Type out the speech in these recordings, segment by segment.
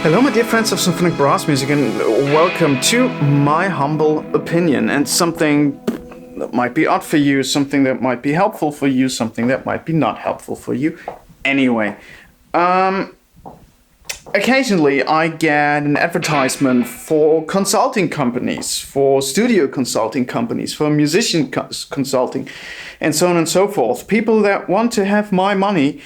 Hello, my dear friends of symphonic brass music, and welcome to my humble opinion and something that might be odd for you, something that might be helpful for you, something that might be not helpful for you. Anyway, occasionally I get an advertisement for consulting companies, for studio consulting companies, for musician consulting, and so on and so forth. People that want to have my money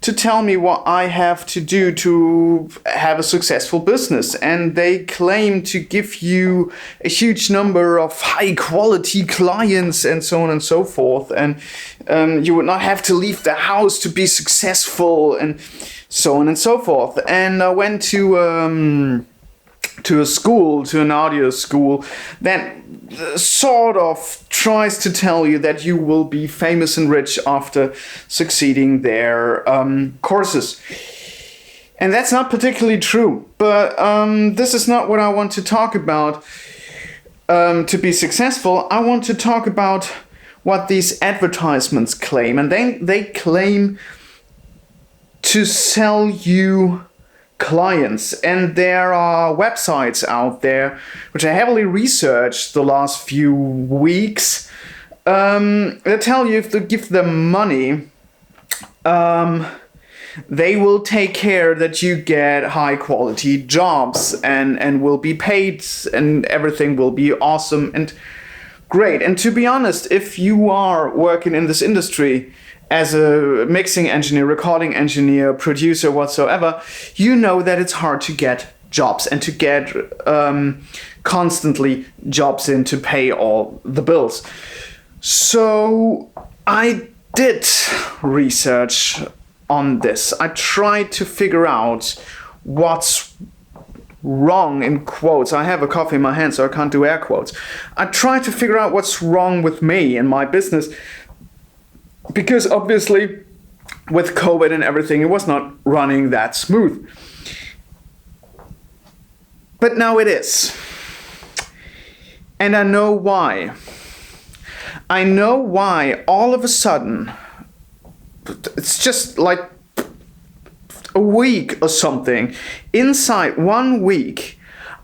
to tell me what I have to do to have a successful business. And they claim to give you a huge number of high quality clients and so on and so forth. And you would not have to leave the house to be successful and so on and so forth. And I went to a school, to an audio school that sort of tries to tell you that you will be famous and rich after succeeding their courses. And that's not particularly true, but this is not what I want to talk about. To be successful, I want to talk about what these advertisements claim. And they claim to sell you clients, and there are websites out there which I heavily researched the last few weeks that tell you if you give them money, they will take care that you get high quality jobs and will be paid and everything will be awesome and great. And to be honest, if you are working in this industry as a mixing engineer, recording engineer, producer, whatsoever, you know that it's hard to get jobs and to get constantly jobs in to pay all the bills. So I did research on this. I tried to figure out what's wrong, in quotes. I have a coffee in my hand, so I can't do air quotes. I tried to figure out what's wrong with me and my business, because obviously with COVID and everything, it was not running that smooth. But now it is. And I know why. I know why all of a sudden, it's just like a week or something, inside 1 week,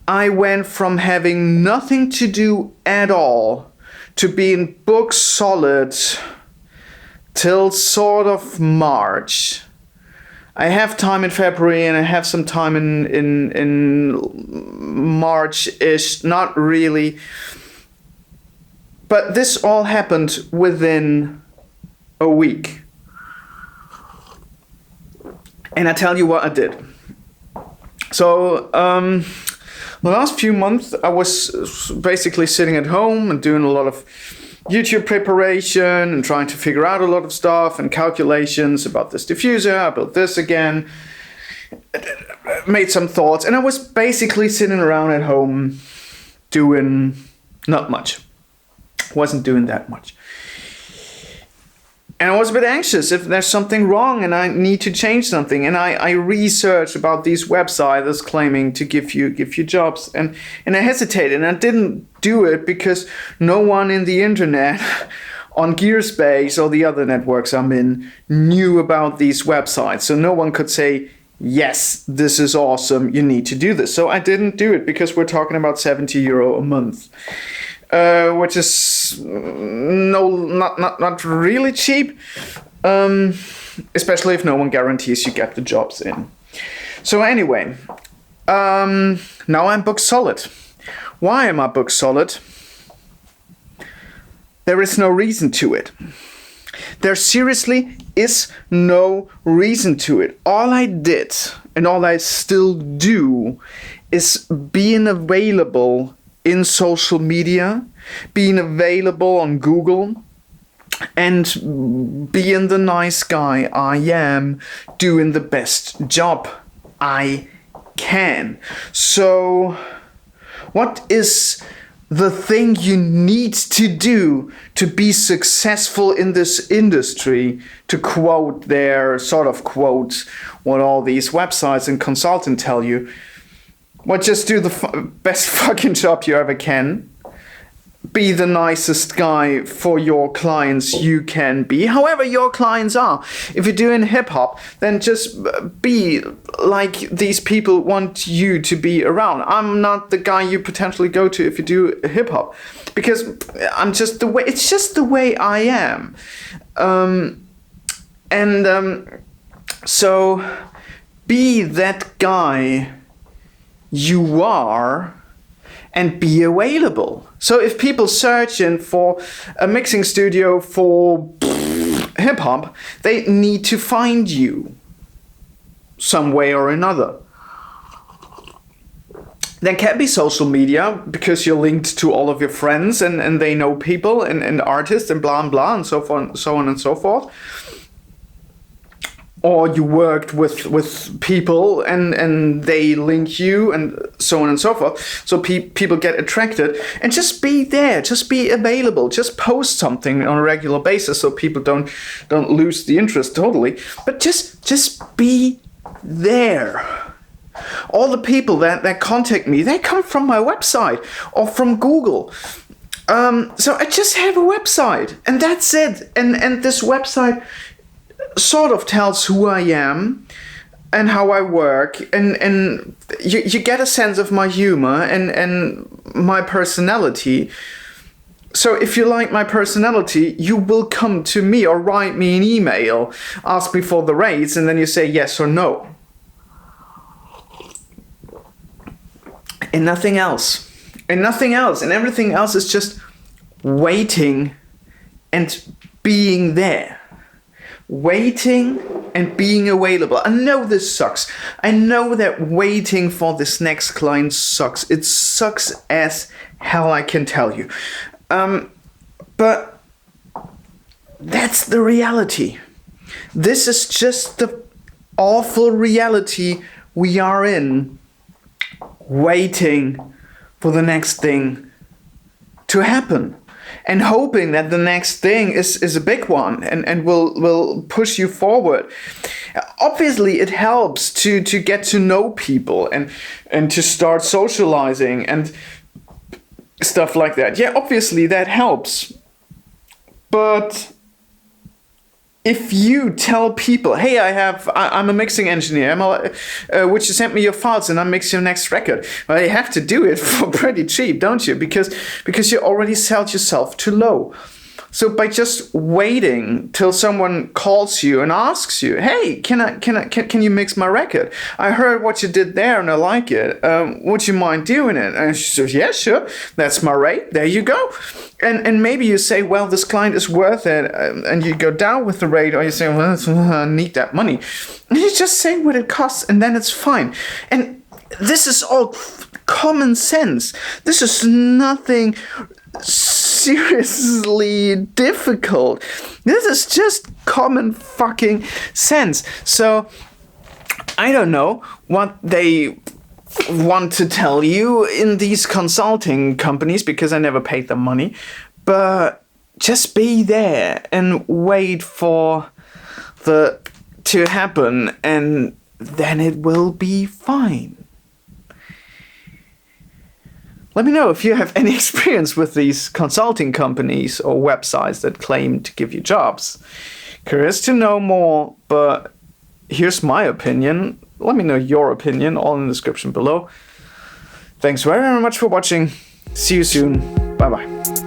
I went from having nothing to do at all to being book solid till sort of March. I have time in February and I have some time in March-ish, not really. But this all happened within a week. And I tell you what I did. So the last few months I was basically sitting at home and doing a lot of YouTube preparation and trying to figure out a lot of stuff and calculations about this diffuser. I built this again, made some thoughts, and I was basically sitting around at home doing not much. Wasn't doing that much. And I was a bit anxious if there's something wrong and I need to change something. And I researched about these websites claiming to give you jobs. And I hesitated and I didn't do it because no one in the internet on Gearspace or the other networks I'm in knew about these websites. So no one could say, yes, this is awesome, you need to do this. So I didn't do it because we're talking about €70 a month. Which is not really cheap, especially if no one guarantees you get the jobs in. So anyway, now I'm book solid. Why am I book solid? There is no reason to it. There seriously is no reason to it. All I did, and all I still do, is being available in social media, being available on Google, and being the nice guy I am, doing the best job I can. So, what is the thing you need to do to be successful in this industry? To quote quote what all these websites and consultants tell you. Well, just do the best fucking job you ever can. be the nicest guy for your clients you can be, however your clients are. If you're doing hip hop, then just be like these people want you to be around. I'm not the guy you potentially go to if you do hip hop, because I'm just the way, it's just the way I am. So be that guy you are and be available. So if people searching for a mixing studio for hip hop, they need to find you some way or another. There can be social media because you're linked to all of your friends and they know people and artists and blah and blah and so on and so forth. Or you worked with people and they link you and so on and so forth. So people get attracted, and just be there, just be available, just post something on a regular basis so people don't lose the interest totally. But just be there. All the people that contact me, they come from my website or from Google. So I just have a website and that's it. And this website sort of tells who I am and how I work, and you get a sense of my humor and my personality. So if you like my personality, you will come to me or write me an email, ask me for the rates, and then you say yes or no. And nothing else. And nothing else. And everything else is just waiting and being there. Waiting and being available. I know this sucks. I know that waiting for this next client sucks. It sucks as hell, I can tell you. But that's the reality. This is just the awful reality we are in. Waiting for the next thing to happen. And hoping that the next thing is a big one and will push you forward. Obviously, it helps to get to know people and to start socializing and stuff like that. Yeah, obviously that helps. But if you tell people, hey, I'm a mixing engineer, would you send me your files and I'll mix your next record? Well, you have to do it for pretty cheap, don't you? Because you already sold yourself too low. So by just waiting till someone calls you and asks you, hey, can you mix my record? I heard what you did there and I like it. Would you mind doing it? And she says, yeah, sure. That's my rate. There you go. And maybe you say, well, this client is worth it. And you go down with the rate, or you say, well, I need that money. And you just say what it costs and then it's fine. And this is all common sense. This is nothing seriously difficult. This is just common fucking sense. So I don't know what they want to tell you in these consulting companies, because I never paid them money, but just be there and wait for to happen, and then it will be fine. Let me know if you have any experience with these consulting companies or websites that claim to give you jobs. Curious to know more, but here's my opinion. Let me know your opinion, all in the description below. Thanks very much for watching. See you soon. Bye bye.